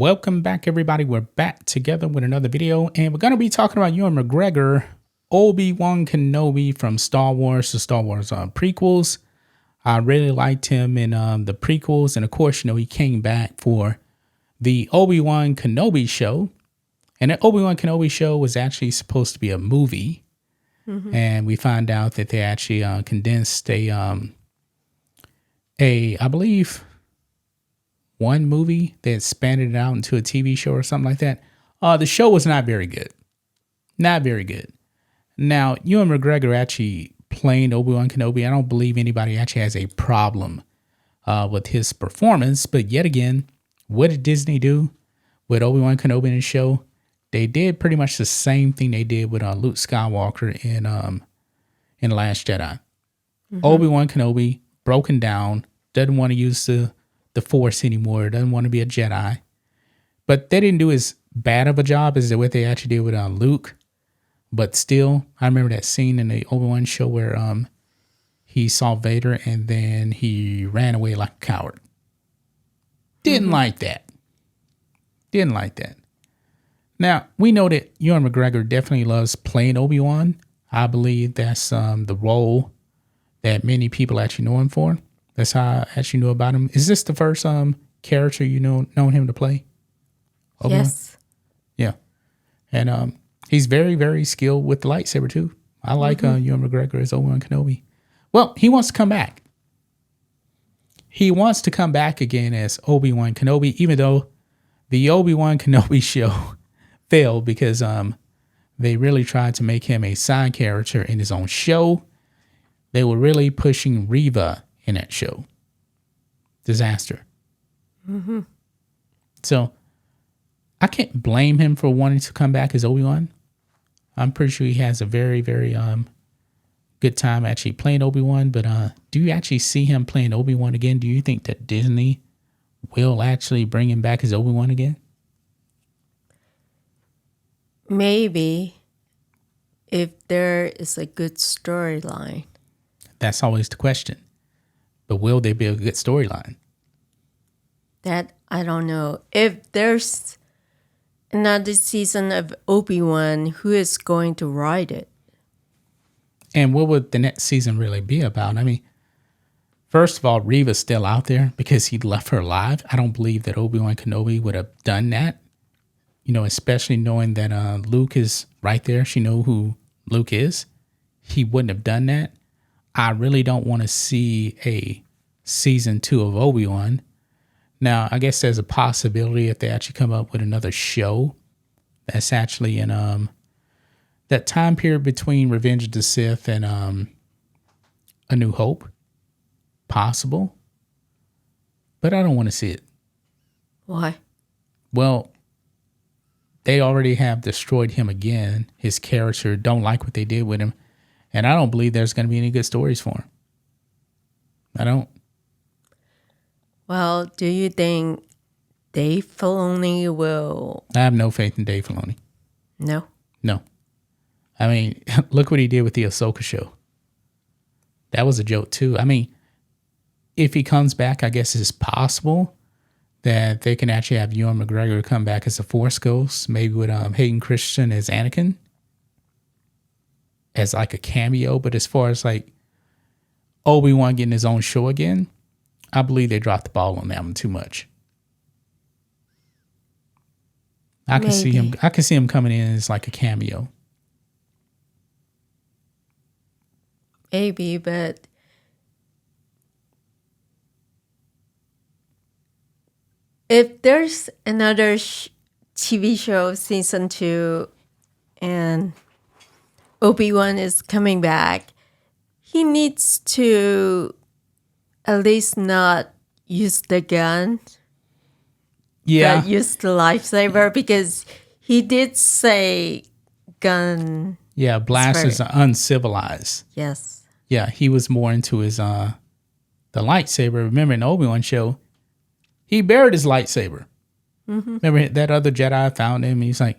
Welcome back, everybody. We're back together with another video, and we're going to be talking about Ewan McGregor, Obi-Wan Kenobi from Star Wars, the Star Wars prequels. I really liked him in the prequels, and of course, he came back for the Obi-Wan Kenobi show, and the Obi-Wan Kenobi show was actually supposed to be a movie, and we find out that they actually condensed I believe, one movie that expanded it out into a TV show or something like that. The show was not very good. Not very good. Now, Ewan McGregor actually playing Obi-Wan Kenobi. I don't believe anybody actually has a problem with his performance. But yet again, what did Disney do with Obi-Wan Kenobi in the show? They did pretty much the same thing they did with Luke Skywalker in The Last Jedi. Obi-Wan Kenobi, broken down, doesn't want to use the Force anymore, doesn't want to be a Jedi. But they didn't do as bad of a job as what they actually did with Luke. But still, I remember that scene in the Obi-Wan show where he saw Vader and then he ran away like a coward. Didn't like that. Didn't like that. Now, we know that Ewan McGregor definitely loves playing Obi-Wan. I believe that's the role that many people actually know him for. That's how I actually knew about him. Is this the first character known him to play? Obi-Wan? Yes. Yeah. And he's very, very skilled with the lightsaber too. I like Ewan McGregor as Obi-Wan Kenobi. Well, he wants to come back. He wants to come back again as Obi-Wan Kenobi, even though the Obi-Wan Kenobi show failed because they really tried to make him a side character in his own show. They were really pushing Reva in that show. Disaster. So I can't blame him for wanting to come back as Obi-Wan. I'm pretty sure he has a very, very good time actually playing Obi-Wan. But do you actually see him playing Obi-Wan again? Do you think that Disney will actually bring him back as Obi-Wan again? Maybe if there is a good storyline. That's always the question. But will there be a good storyline? That I don't know. If there's another season of Obi-Wan, who is going to write it? And what would the next season really be about? I mean, first of all, Reva's still out there because he left her alive. I don't believe that Obi-Wan Kenobi would have done that. Especially knowing that Luke is right there. She knows who Luke is. He wouldn't have done that. I really don't want to see a season 2 of Obi-Wan. Now, I guess there's a possibility if they actually come up with another show that's actually in that time period between Revenge of the Sith and A New Hope. Possible. But I don't want to see it. Why? Well, they already have destroyed him again. His character, don't like what they did with him. And I don't believe there's going to be any good stories for him. I don't. Well, do you think Dave Filoni will? I have no faith in Dave Filoni. No. No. I mean, look what he did with the Ahsoka show. That was a joke too. I mean, if he comes back, I guess it's possible that they can actually have Ewan McGregor come back as a Force Ghost, maybe with Hayden Christensen as Anakin, as like a cameo. But as far as like Obi-Wan getting his own show again, I believe they dropped the ball on that one too much. I can see him coming in as like a cameo. Maybe, but if there's another TV show season 2 and Obi-Wan is coming back, he needs to at least not use the gun. Yeah. But use the lightsaber, because he did say gun. Yeah, blasters are uncivilized. Yes. Yeah, he was more into his the lightsaber. Remember in the Obi-Wan show, he buried his lightsaber. Remember that other Jedi found him, and he's like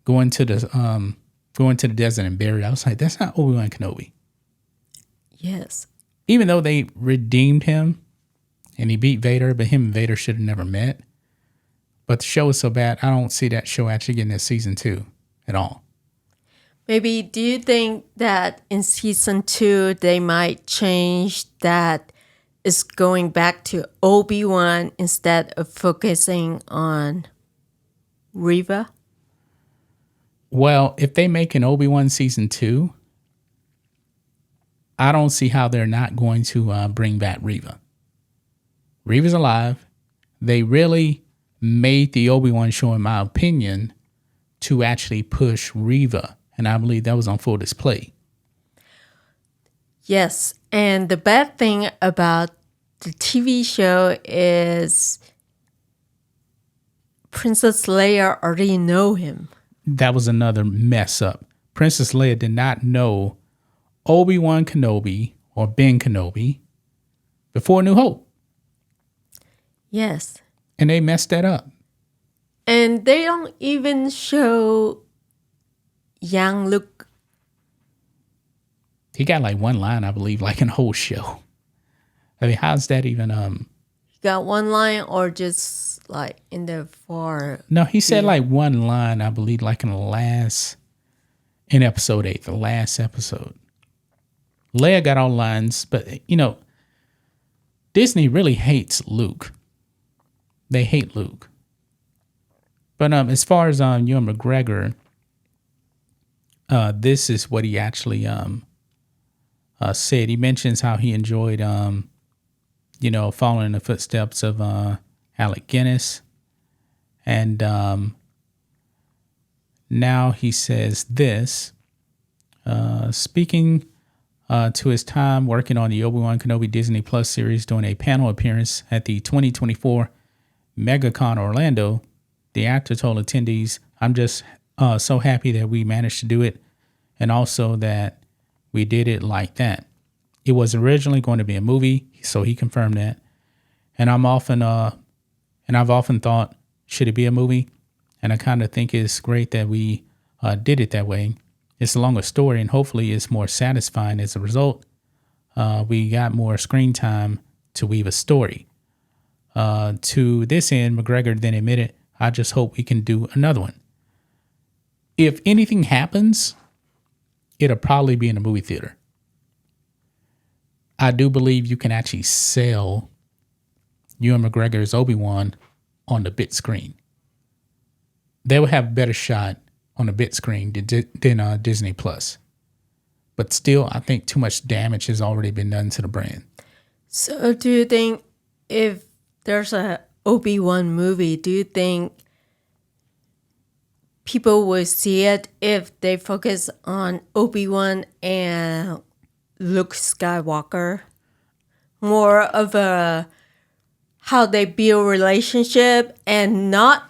going to the desert and buried it. I was like, that's not Obi-Wan Kenobi. Yes. Even though they redeemed him and he beat Vader, but him and Vader should have never met. But the show is so bad, I don't see that show actually getting a season 2 at all. Maybe do you think that in season 2 they might change that it's going back to Obi-Wan instead of focusing on Riva? Well, if they make an Obi-Wan season 2, I don't see how they're not going to bring back Riva. Riva's alive. They really made the Obi-Wan show, in my opinion, to actually push Riva. And I believe that was on full display. Yes. And the bad thing about the TV show is Princess Leia already know him. That was another mess up. Princess Leia did not know Obi-Wan Kenobi or Ben Kenobi before New Hope. Yes. And they messed that up. And they don't even show young Luke. He got like one line, I believe, like in the whole show. I mean, how's that even? He got one line or just like in the far. No, he said like one line, I believe, like in episode 8, the last episode. Leia got all lines, but Disney really hates Luke. They hate Luke. But as far as Ewan McGregor, this is what he actually said. He mentions how he enjoyed following in the footsteps of Alec Guinness. And now he says this, speaking to his time working on the Obi-Wan Kenobi Disney Plus series during a panel appearance at the 2024 MegaCon Orlando, the actor told attendees, "I'm just so happy that we managed to do it, and also that we did it like that. It was originally going to be a movie," so he confirmed that. And I've often thought, should it be a movie? And I kind of think it's great that we did it that way. It's a longer story, and hopefully it's more satisfying as a result. We got more screen time to weave a story. To this end, McGregor then admitted, "I just hope we can do another one. If anything happens, it'll probably be in a movie theater. I do believe you can actually sell Ewan McGregor's Obi-Wan on the big screen. They will have a better shot on the big screen than Disney Plus. But still, I think too much damage has already been done to the brand." So do you think if there's a Obi-Wan movie, do you think people will see it if they focus on Obi-Wan and Luke Skywalker? More of a how they build relationship and not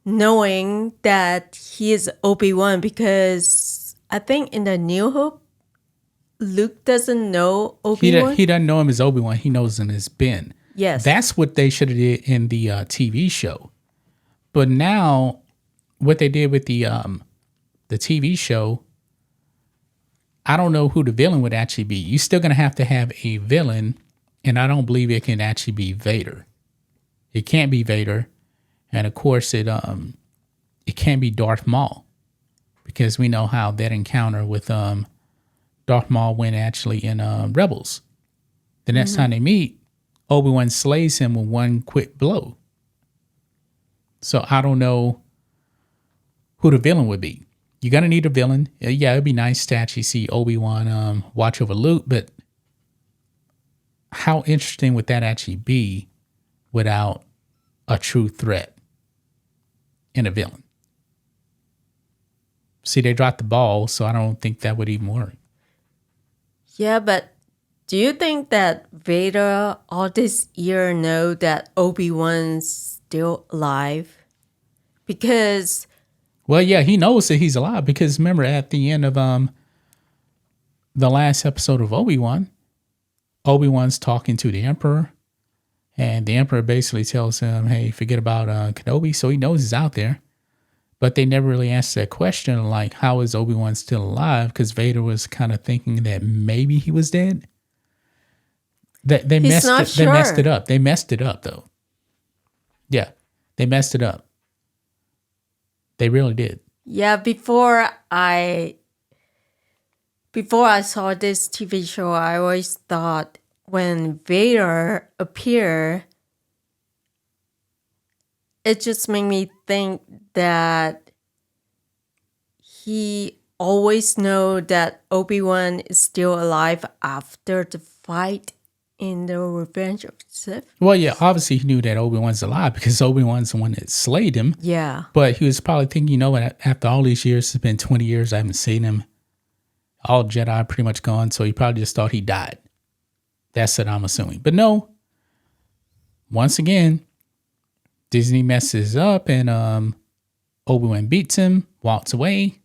knowing that he is Obi-Wan, because I think in the New Hope, Luke doesn't know Obi-Wan. He doesn't know him as Obi-Wan. He knows him as Ben. Yes. That's what they should have did in the TV show. But now, what they did with the TV show, I don't know who the villain would actually be. You're still going to have a villain, and I don't believe it can actually be Vader. It can't be Vader. And of course, it can't be Darth Maul, because we know how that encounter with Darth Maul went actually in Rebels. The next time they meet, Obi-Wan slays him with one quick blow. So I don't know who the villain would be. You're going to need a villain. Yeah, it'd be nice to actually see Obi-Wan watch over Luke, but how interesting would that actually be without a true threat and a villain? See, they dropped the ball, so I don't think that would even work. Yeah, but do you think that Vader all this year know that Obi-Wan's still alive? Because... Well, yeah, he knows that he's alive, because remember at the end of the last episode of Obi-Wan's talking to the Emperor, and the Emperor basically tells him, "Hey, forget about Kenobi," so he knows he's out there. But they never really answered that question, like, how is Obi-Wan still alive? Because Vader was kind of thinking that maybe he was dead. They messed it up. They messed it up, though. Yeah. They messed it up. They really did. Yeah, before I saw this TV show, I always thought when Vader appeared, it just made me think that he always know that Obi-Wan is still alive after the fight in the Revenge of the Sith. Well, yeah, obviously he knew that Obi-Wan's alive because Obi-Wan's the one that slayed him. Yeah. But he was probably thinking, you know what, after all these years, it's been 20 years, I haven't seen him. All Jedi pretty much gone, so he probably just thought he died. That's what I'm assuming. But no, once again, Disney messes up and Obi-Wan beats him, walks away.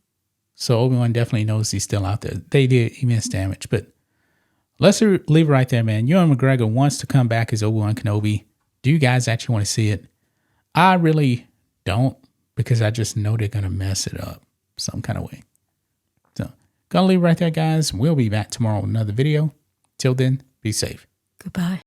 So Obi-Wan definitely knows he's still out there. They did immense damage. But let's leave it right there, man. Ewan McGregor wants to come back as Obi-Wan Kenobi. Do you guys actually want to see it? I really don't, because I just know they're going to mess it up some kind of way. So, gonna leave it right there, guys. We'll be back tomorrow with another video. Till then, be safe. Goodbye.